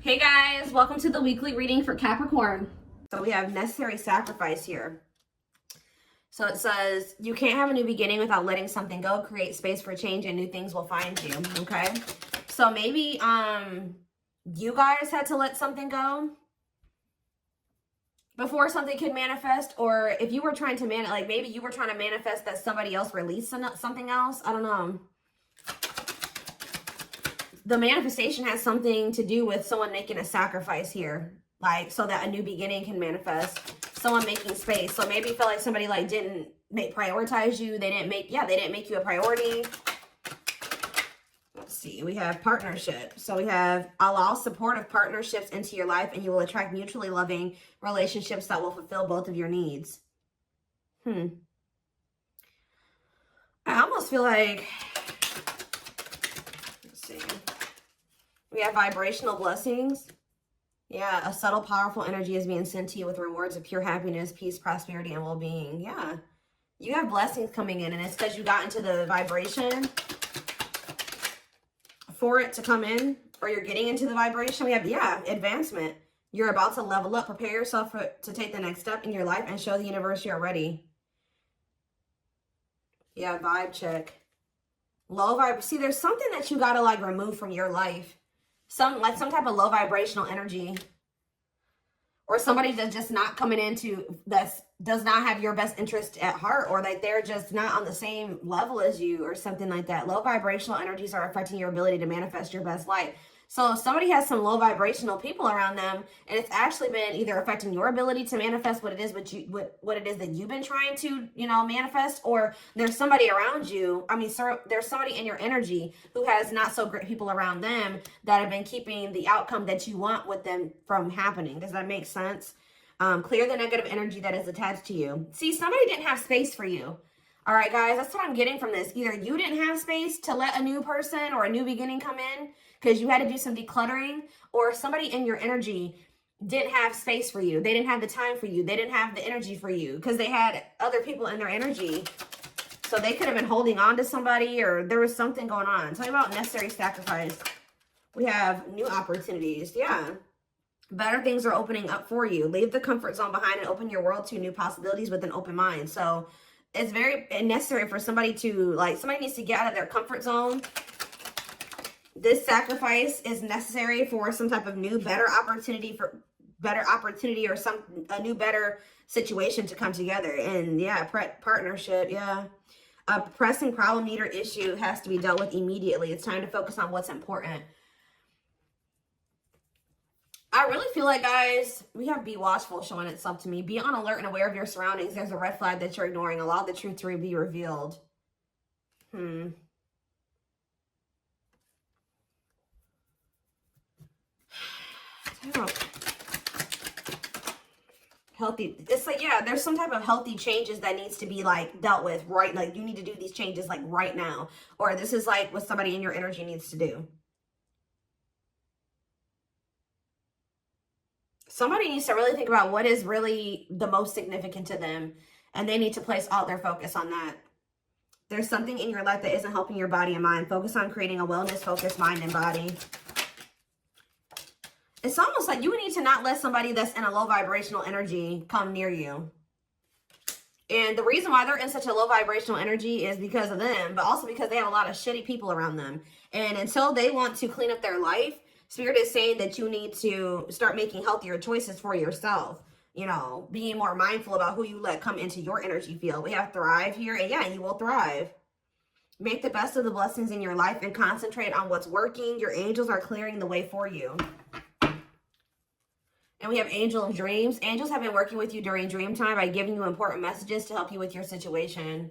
Hey guys, welcome to the weekly reading for Capricorn. So we have necessary sacrifice here. So it says, you can't have a new beginning without letting something go. Create space for change and new things will find you, okay? So maybe you guys had to let something go before something could manifest, or if you were trying to maybe you were trying to manifest that somebody else released something else. I don't know. The manifestation has something to do with someone making a sacrifice here, like so that a new beginning can manifest. Someone making space. So maybe you feel like somebody like didn't prioritize you. They didn't make you a priority. Let's see. We have partnership. So we have allow supportive partnerships into your life, and you will attract mutually loving relationships that will fulfill both of your needs. I almost feel like, let's see. We have vibrational blessings. Yeah, a subtle, powerful energy is being sent to you with rewards of pure happiness, peace, prosperity, and well-being. Yeah, you have blessings coming in, and it's because you got into the vibration for it to come in, or you're getting into the vibration. We have, yeah, advancement. You're about to level up. Prepare yourself to take the next step in your life and show the universe you're ready. Yeah, vibe check. Low vibe. See, there's something that you got to like remove from your life. Some type of low vibrational energy, or somebody that's just not coming into, that does not have your best interest at heart, or like they're just not on the same level as you or something like that. Low vibrational energies are affecting your ability to manifest your best life. So if somebody has some low vibrational people around them, and it's actually been either affecting your ability to manifest what it is what it is that you've been trying to, manifest, or there's somebody around you. I mean, sir, there's somebody in your energy who has not so great people around them that have been keeping the outcome that you want with them from happening. Does that make sense? Clear the negative energy that is attached to you. See, somebody didn't have space for you. All right, guys, that's what I'm getting from this. Either you didn't have space to let a new person or a new beginning come in because you had to do some decluttering, or somebody in your energy didn't have space for you. They didn't have the time for you. They didn't have the energy for you because they had other people in their energy. So they could have been holding on to somebody, or there was something going on. Tell me about necessary sacrifice. We have new opportunities. Yeah. Better things are opening up for you. Leave the comfort zone behind and open your world to new possibilities with an open mind. So it's very necessary for somebody to, somebody needs to get out of their comfort zone. This sacrifice is necessary for some type of new, better opportunity or a new, better situation to come together. And yeah, partnership. Yeah. A pressing problem, need, or issue has to be dealt with immediately. It's time to focus on what's important. I really feel like, guys, we have be watchful showing itself to me. Be on alert and aware of your surroundings. There's a red flag that you're ignoring. Allow the truth to be revealed. Healthy. It's like, yeah, there's some type of healthy changes that needs to be dealt with, right? Like you need to do these changes right now. Or this is what somebody in your energy needs to do. Somebody needs to really think about what is really the most significant to them, and they need to place all their focus on that. There's something in your life that isn't helping your body and mind. Focus on creating a wellness-focused mind and body. It's almost like you would need to not let somebody that's in a low vibrational energy come near you. And the reason why they're in such a low vibrational energy is because of them, but also because they have a lot of shitty people around them. And until they want to clean up their life, Spirit is saying that you need to start making healthier choices for yourself. Being more mindful about who you let come into your energy field. We have thrive here, and yeah, you will thrive. Make the best of the blessings in your life and concentrate on what's working. Your angels are clearing the way for you. And we have angel of dreams. Angels have been working with you during dream time by giving you important messages to help you with your situation.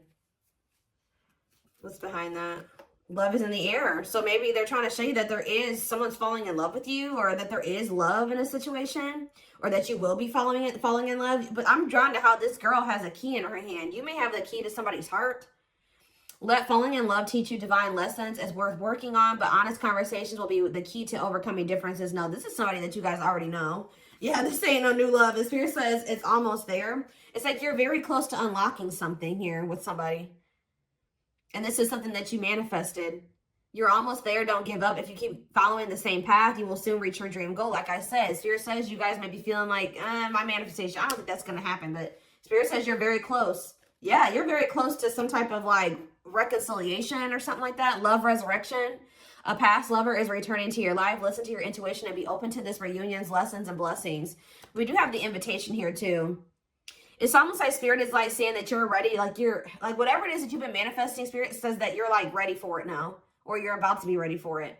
What's behind that? Love is in the air. So maybe they're trying to show you that someone's falling in love with you, or that there is love in a situation, or that you will be falling in love. But I'm drawn to how this girl has a key in her hand. You may have the key to somebody's heart. Let falling in love teach you divine lessons. It's worth working on, but honest conversations will be the key to overcoming differences. No, this is somebody that you guys already know. Yeah, this ain't no new love. The Spirit says it's almost there. It's like you're very close to unlocking something here with somebody. And this is something that you manifested. You're almost there. Don't give up. If you keep following the same path, you will soon reach your dream goal. Like I said, Spirit says you guys may be feeling like, my manifestation, I don't think that's going to happen. But Spirit says you're very close. Yeah, you're very close to some type of like reconciliation or something like that. Love resurrection. A past lover is returning to your life. Listen to your intuition and be open to this reunion's lessons and blessings. We do have the invitation here too. It's almost like Spirit is like saying that you're ready. Like you're like whatever it is that you've been manifesting, Spirit says that you're like ready for it now. Or you're about to be ready for it.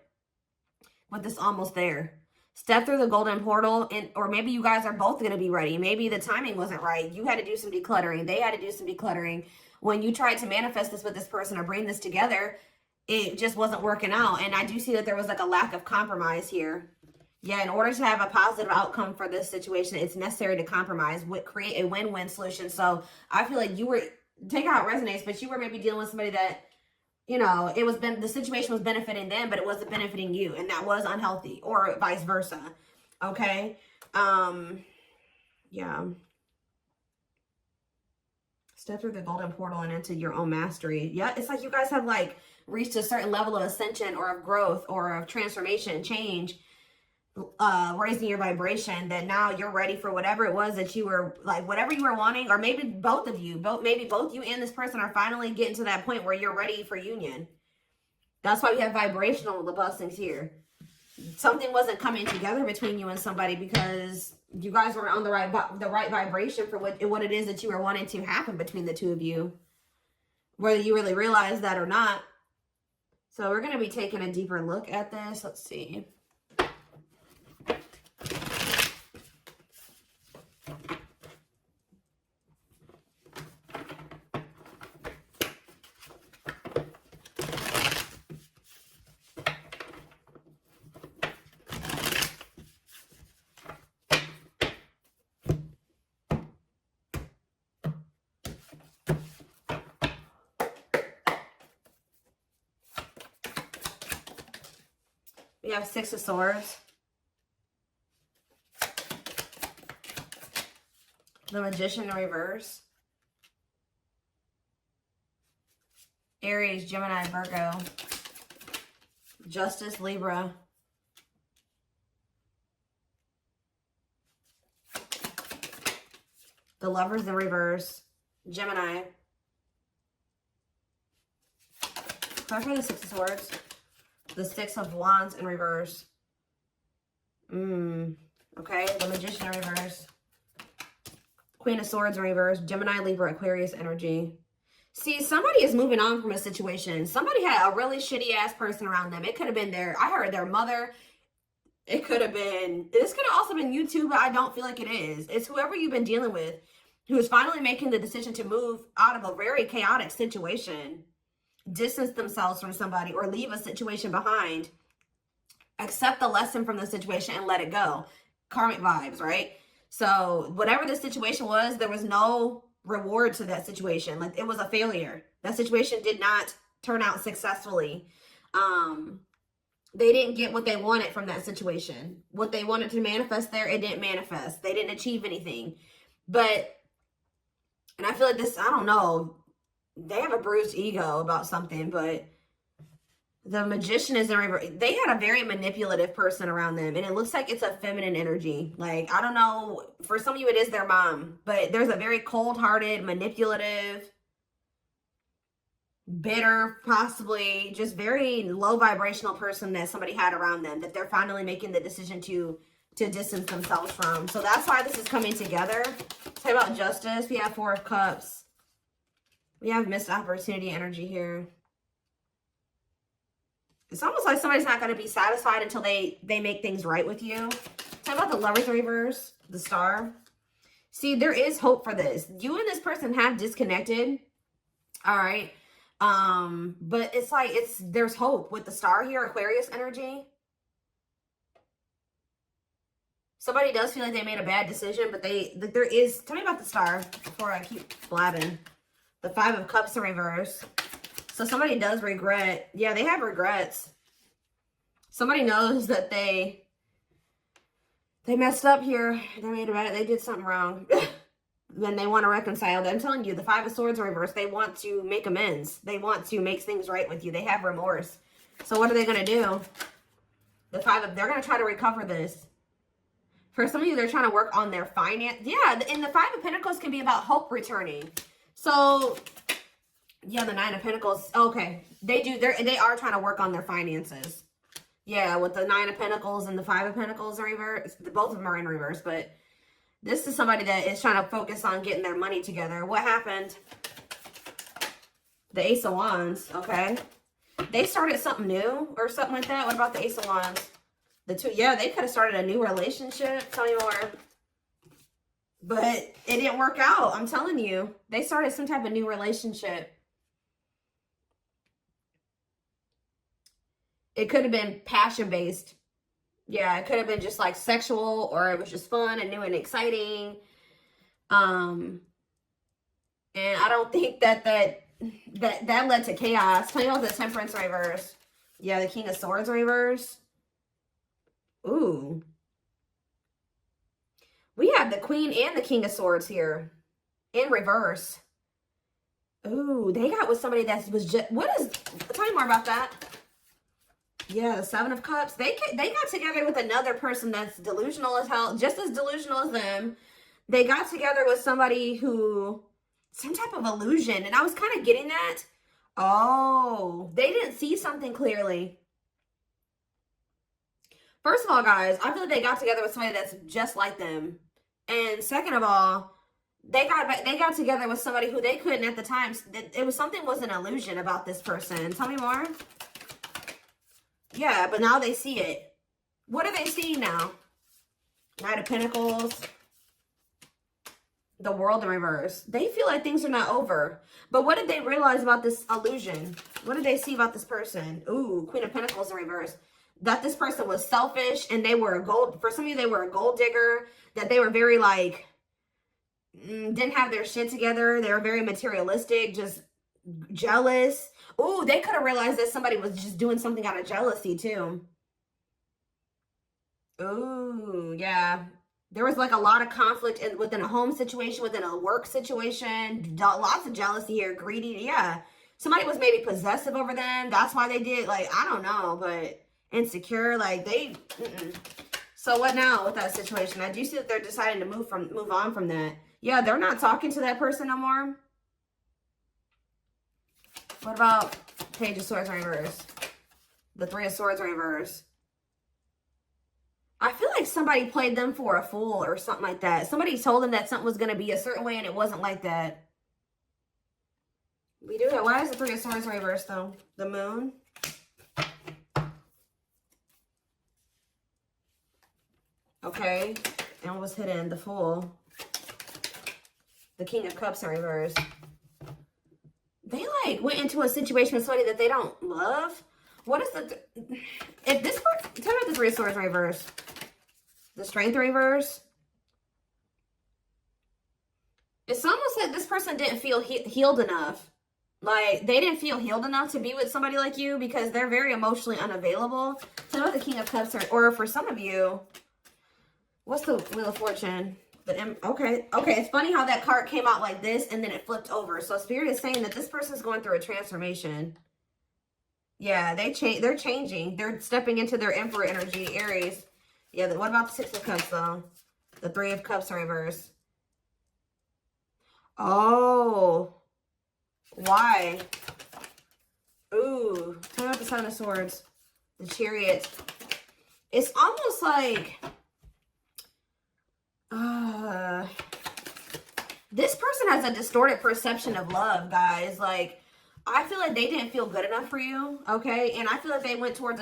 With this almost there. Step through the golden portal. Or maybe you guys are both going to be ready. Maybe the timing wasn't right. You had to do some decluttering. They had to do some decluttering. When you tried to manifest this with this person or bring this together, it just wasn't working out. And I do see that there was like a lack of compromise here. Yeah, in order to have a positive outcome for this situation, it's necessary to compromise. Create a win-win solution. So I feel like you were, take how it resonates, but you were maybe dealing with somebody that, you know, the situation was benefiting them, but it wasn't benefiting you. And that was unhealthy, or vice versa. Okay. Yeah. Step through the golden portal and into your own mastery. Yeah. It's like you guys have like reached a certain level of ascension or of growth or of transformation, change, raising your vibration, that now you're ready for whatever it was that you were like, whatever you were wanting, or maybe both of you, maybe both you and this person are finally getting to that point where you're ready for union. That's why we have vibrational blessings here. Something wasn't coming together between you and somebody because you guys were on the right vibration for what it is that you were wanting to happen between the two of you, whether you really realize that or not. So we're going to be taking a deeper look at this. Let's see. We have Six of Swords. The Magician in reverse. Aries, Gemini, Virgo. Justice, Libra. The Lovers in reverse. Gemini. Clarify the Six of Swords. The Six of Wands in reverse. Okay, the Magician in reverse. Queen of Swords in reverse. Gemini, Libra, Aquarius energy. See, somebody is moving on from a situation. Somebody had a really shitty ass person around them. It could have been I heard their mother. It could have been, this could have also been you too, but I don't feel like it is. It's whoever you've been dealing with who is finally making the decision to move out of a very chaotic situation. Distance themselves from somebody or leave a situation behind, accept the lesson from the situation and let it go. Karmic vibes, right? So whatever the situation was, there was no reward to that situation. Like it was a failure. That situation did not turn out successfully. They didn't get what they wanted from that situation. What they wanted to manifest there, it didn't manifest. They didn't achieve anything. But, and I feel like this, I don't know, they have a bruised ego about something, but the Magician is in reverse. They had a very manipulative person around them, and it looks like it's a feminine energy. Like, I don't know, for some of you it is their mom, but there's a very cold-hearted, manipulative, bitter, possibly just very low vibrational person that somebody had around them that they're finally making the decision to distance themselves from. So that's why this is coming together. Talk about Justice. We have Four of Cups. We have missed opportunity energy here. It's almost like somebody's not going to be satisfied until they make things right with you. Talk about the Lovers reverse, the Star. See, there is hope for this. You and this person have disconnected. All right. But it's like, there's hope with the Star here, Aquarius energy. Somebody does feel like they made a bad decision, but there is, tell me about the Star before I keep blabbing. The Five of Cups in reverse. So somebody does regret. Yeah, they have regrets. Somebody knows that they messed up here. They did something wrong. Then they want to reconcile. I'm telling you, the Five of Swords in reverse, they want to make amends. They want to make things right with you. They have remorse. So what are they going to do? They're going to try to recover this. For some of you, they're trying to work on their finance. Yeah, and the Five of Pentacles can be about hope returning. So, yeah, the Nine of Pentacles. Okay, they are trying to work on their finances. Yeah, with the Nine of Pentacles and the Five of Pentacles in reverse. Both of them are in reverse, but this is somebody that is trying to focus on getting their money together. What happened? The Ace of Wands, okay. They started something new or something like that. What about the Ace of Wands? The two, yeah, they could have started a new relationship. Tell me more. But it didn't work out. I'm telling you. They started some type of new relationship. It could have been passion-based. Yeah, it could have been just like sexual, or it was just fun and new and exciting. And I don't think that led to chaos. Tell me about the Temperance reverse. Yeah, the King of Swords reverse. Ooh. We have the Queen and the King of Swords here in reverse. Ooh, they got with somebody that was just, tell me more about that. Yeah, the Seven of Cups. They got together with another person that's delusional as hell, just as delusional as them. They got together with somebody who, some type of illusion, and I was kind of getting that. Oh, they didn't see something clearly. First of all, guys, I feel like they got together with somebody that's just like them. And second of all, they got together with somebody who they couldn't at the time. It was something was an illusion about this person. Tell me more. Yeah, but now they see it. What are they seeing now? Knight of Pentacles. The World in reverse. They feel like things are not over. But what did they realize about this illusion? What did they see about this person? Ooh, Queen of Pentacles in reverse. That this person was selfish and they were for some of you, they were a gold digger. That they were very like, didn't have their shit together. They were very materialistic, just jealous. Ooh, they could have realized that somebody was just doing something out of jealousy too. Ooh, yeah. There was like a lot of conflict within a home situation, within a work situation. Lots of jealousy here, greedy. Yeah. Somebody was maybe possessive over them. That's why they did, like, I don't know, but insecure, like they, So what now with that situation? I do see that they're deciding to move on from that. Yeah, they're not talking to that person no more. What about Page of Swords reverse? The Three of Swords reverse. I feel like somebody played them for a fool or something like that. Somebody told them that something was going to be a certain way and it wasn't like that. We do that. Why is the Three of Swords reverse though? The Moon. Okay. And what was hidden? The Fool. The King of Cups in reverse. They like went into a situation with somebody that they don't love. What is if this part, tell me about the Three of Swords reverse. The Strength reverse. It's almost like this person didn't feel healed enough. Like, they didn't feel healed enough to be with somebody like you because they're very emotionally unavailable. Tell me about the King of Cups, or for some of you, what's the Wheel of Fortune? Okay, it's funny how that card came out like this and then it flipped over. So Spirit is saying that this person's going through a transformation. Yeah, they're changing. They're stepping into their Emperor energy, Aries. Yeah, what about the Six of Cups, though? The Three of Cups in reverse. Oh. Why? Ooh. Tell me about the Seven of Swords. The Chariot. It's almost like... this person has a distorted perception of love, guys. Like, I feel like they didn't feel good enough for you, okay? And I feel like they went towards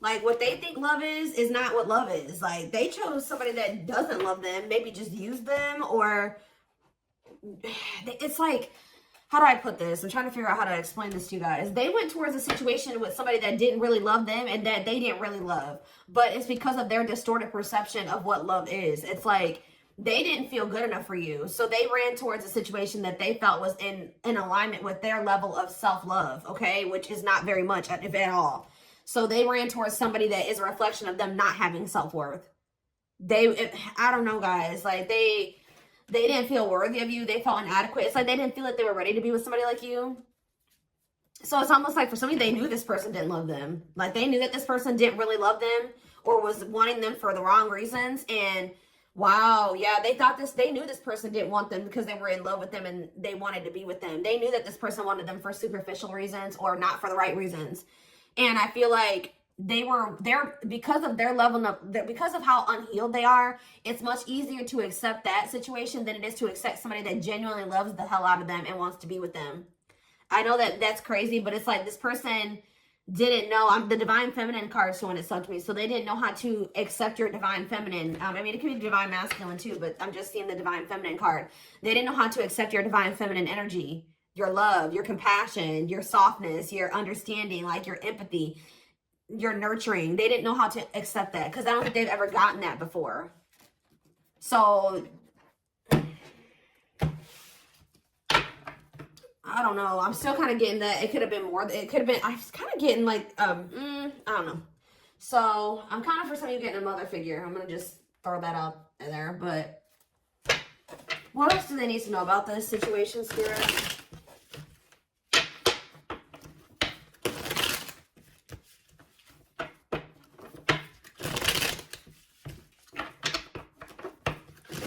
like, what they think love is not what love is. Like, they chose somebody that doesn't love them, maybe just use them, or it's like, how do I put this? I'm trying to figure out how to explain this to you guys. They went towards a situation with somebody that didn't really love them and that they didn't really love. But it's because of their distorted perception of what love is. It's like, they didn't feel good enough for you. So they ran towards a situation that they felt was in alignment with their level of self-love, okay? Which is not very much, if at all. So they ran towards somebody that is a reflection of them not having self-worth. I don't know, guys. Like, they didn't feel worthy of you. They felt inadequate. It's like they didn't feel like they were ready to be with somebody like you. So it's almost like for somebody, they knew this person didn't love them. Like they knew that this person didn't really love them or was wanting them for the wrong reasons. And wow, yeah, they knew this person didn't want them because they were in love with them and they wanted to be with them. They knew that this person wanted them for superficial reasons or not for the right reasons. And I feel like they were there because of their level of, because of how unhealed they are. It's much easier to accept that situation than it is to accept somebody that genuinely loves the hell out of them and wants to be with them. I know that that's crazy, but it's like this person didn't know. The divine feminine card showing itself to me, so they didn't know how to accept your divine feminine. I mean, it could be divine masculine too, but I'm just seeing the divine feminine card. They didn't know how to accept your divine feminine energy, your love, your compassion, your softness, your understanding, like your empathy, your nurturing. They didn't know how to accept that because I don't think they've ever gotten that before. So I don't know. I'm still kind of getting that it could have been more. It could have been, I was kind of getting like, I don't know. So I'm kind of, for some of you, getting a mother figure. I'm going to just throw that out there. But what else do they need to know about this situation, Spirit?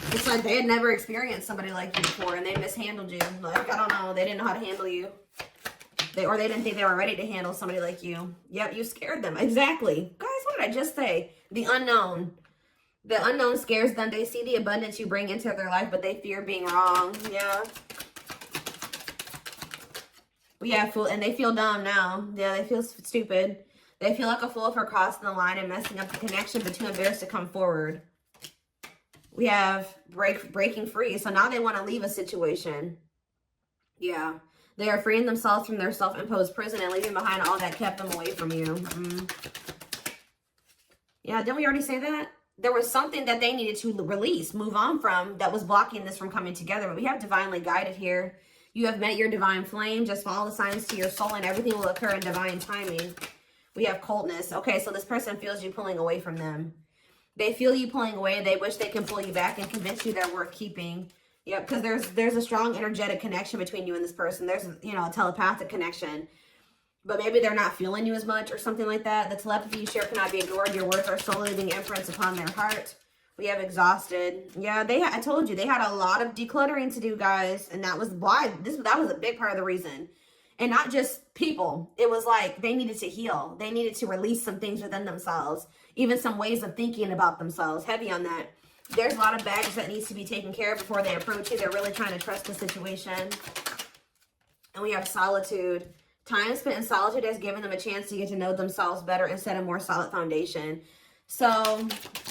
It's like they had never experienced somebody like you before and they mishandled you. Like, I don't know. They didn't know how to handle you. Or they didn't think they were ready to handle somebody like you. Yep, you scared them. Exactly. Guys, what did I just say? The unknown. The unknown scares them. They see the abundance you bring into their life, but they fear being wrong. Yeah. Yeah, fool. And they feel dumb now. Yeah, they feel stupid. They feel like a fool for crossing the line and messing up the connection, but too embarrassed to come forward. We have breaking free. So now they want to leave a situation. Yeah. They are freeing themselves from their self-imposed prison and leaving behind all that kept them away from you. Yeah, didn't we already say that? There was something that they needed to release, move on from, that was blocking this from coming together. But we have divinely guided here. You have met your divine flame. Just follow the signs to your soul and everything will occur in divine timing. We have coldness. Okay, so this person feels you pulling away from them. They feel you pulling away. They wish they can pull you back and convince you they're worth keeping. Yep, because there's a strong energetic connection between you and this person. There's, you know, a telepathic connection. But maybe they're not feeling you as much or something like that. The telepathy you share cannot be ignored. Your words are soul leaving imprints upon their heart. We have exhausted. Yeah, I told you, they had a lot of decluttering to do, guys. And that was why, that was a big part of the reason. And not just people. It was like they needed to heal. They needed to release some things within themselves. Even some ways of thinking about themselves. Heavy on that. There's a lot of baggage that needs to be taken care of before they approach you. They're really trying to trust the situation. And we have solitude. Time spent in solitude has given them a chance to get to know themselves better and set a more solid foundation. So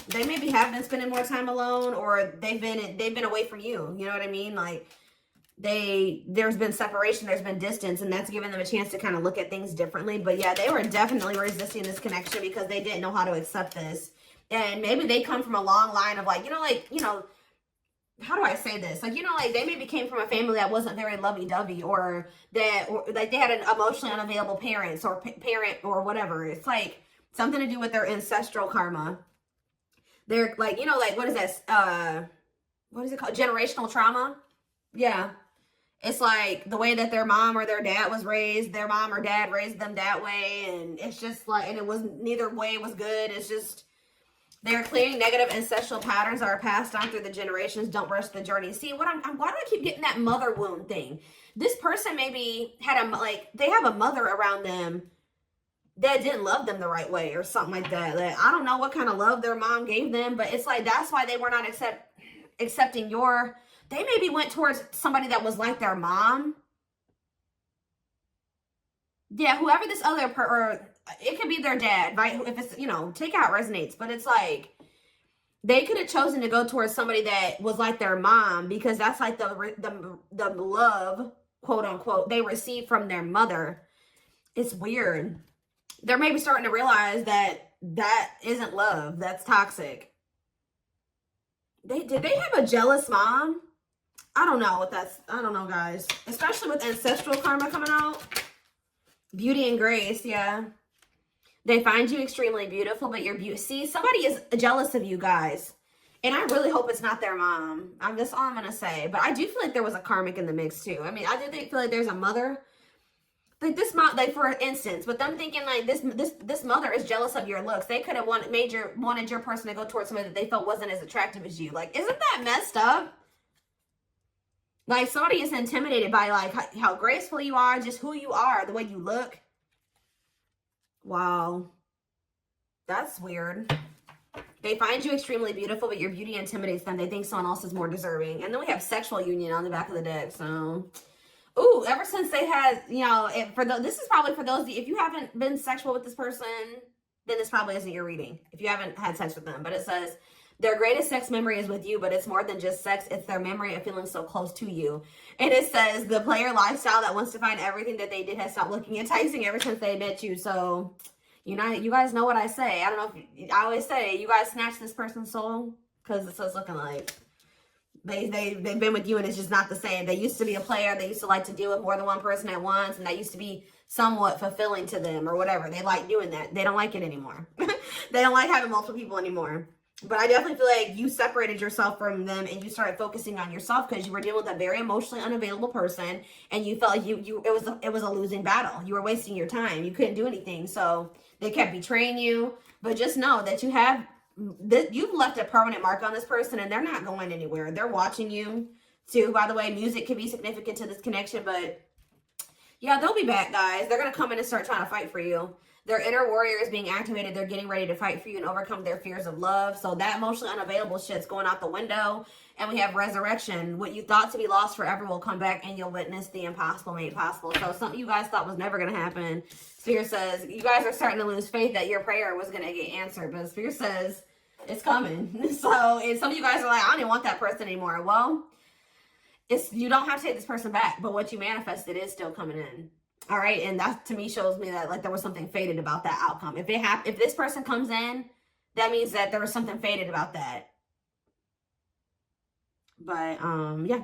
they maybe have been spending more time alone, or they've been away from you. You know what I mean? Like there's been separation, there's been distance, and that's given them a chance to kind of look at things differently. But yeah, they were definitely resisting this connection because they didn't know how to accept this. And maybe they come from a long line of like, how do I say this? Like, like they maybe came from a family that wasn't very lovey-dovey, or like they had an emotionally unavailable parents or parent or whatever. It's like something to do with their ancestral karma. They're like, like what is that? What is it called? Generational trauma. Yeah. It's like the way that their mom or their dad was raised, their mom or dad raised them that way. And it's just like, and it was, neither way was good. It's just, they're clearing negative ancestral patterns that are passed on through the generations. Don't rush the journey. See, why do I keep getting that mother wound thing? This person maybe had they have a mother around them that didn't love them the right way or something like that. Like, I don't know what kind of love their mom gave them, but it's like, that's why they were not accepting they maybe went towards somebody that was like their mom. Yeah, whoever this other or it could be their dad, right? If it's, take out resonates, but it's like they could have chosen to go towards somebody that was like their mom because that's like the love, quote unquote, they received from their mother. It's weird. They're maybe starting to realize that isn't love. That's toxic. Did they have a jealous mom? I don't know I don't know, guys. Especially with ancestral karma coming out. Beauty and grace, yeah. They find you extremely beautiful, but see, somebody is jealous of you, guys. And I really hope it's not their mom. That's all I'm going to say. But I do feel like there was a karmic in the mix, too. I mean, I do feel like there's a mother Like this mom, like for instance, with them thinking like this mother is jealous of your looks. They could have wanted your person to go towards somebody that they felt wasn't as attractive as you. Like, isn't that messed up? Like somebody is intimidated by like how graceful you are, just who you are, the way you look. Wow. That's weird. They find you extremely beautiful, but your beauty intimidates them. They think someone else is more deserving. And then we have sexual union on the back of the deck. So, ooh, ever since they had, you know, this is probably for those, if you haven't been sexual with this person, then this probably isn't your reading. If you haven't had sex with them. But it says, their greatest sex memory is with you, but it's more than just sex. It's their memory of feeling so close to you. And it says, the player lifestyle that wants to find everything that they did has stopped looking enticing ever since they met you. So, you guys know what I say. I don't know if, I always say, you guys snatch this person's soul, because it's what's looking like. They've been with you and it's just not the same. They used to be a player. They used to like to deal with more than one person at once. And that used to be somewhat fulfilling to them or whatever. They like doing that. They don't like it anymore. They don't like having multiple people anymore. But I definitely feel like you separated yourself from them and you started focusing on yourself because you were dealing with a very emotionally unavailable person and you felt like it was a losing battle. You were wasting your time. You couldn't do anything. So they kept betraying you. But just know that you've left a permanent mark on this person and they're not going anywhere. They're watching you too. By the way, music can be significant to this connection, but yeah, they'll be back, guys. They're going to come in and start trying to fight for you. Their inner warrior is being activated. They're getting ready to fight for you and overcome their fears of love. So that emotionally unavailable shit's going out the window. And we have resurrection. What you thought to be lost forever will come back and you'll witness the impossible made possible. So something you guys thought was never going to happen. Spirit says, you guys are starting to lose faith that your prayer was going to get answered. But Spirit says, it's coming. So and some of you guys are like, I don't even want that person anymore. Well, you don't have to take this person back. But what you manifested is still coming in. All right, and that to me shows me that like there was something fated about that outcome. If this person comes in, that means that there was something fated about that. But yeah,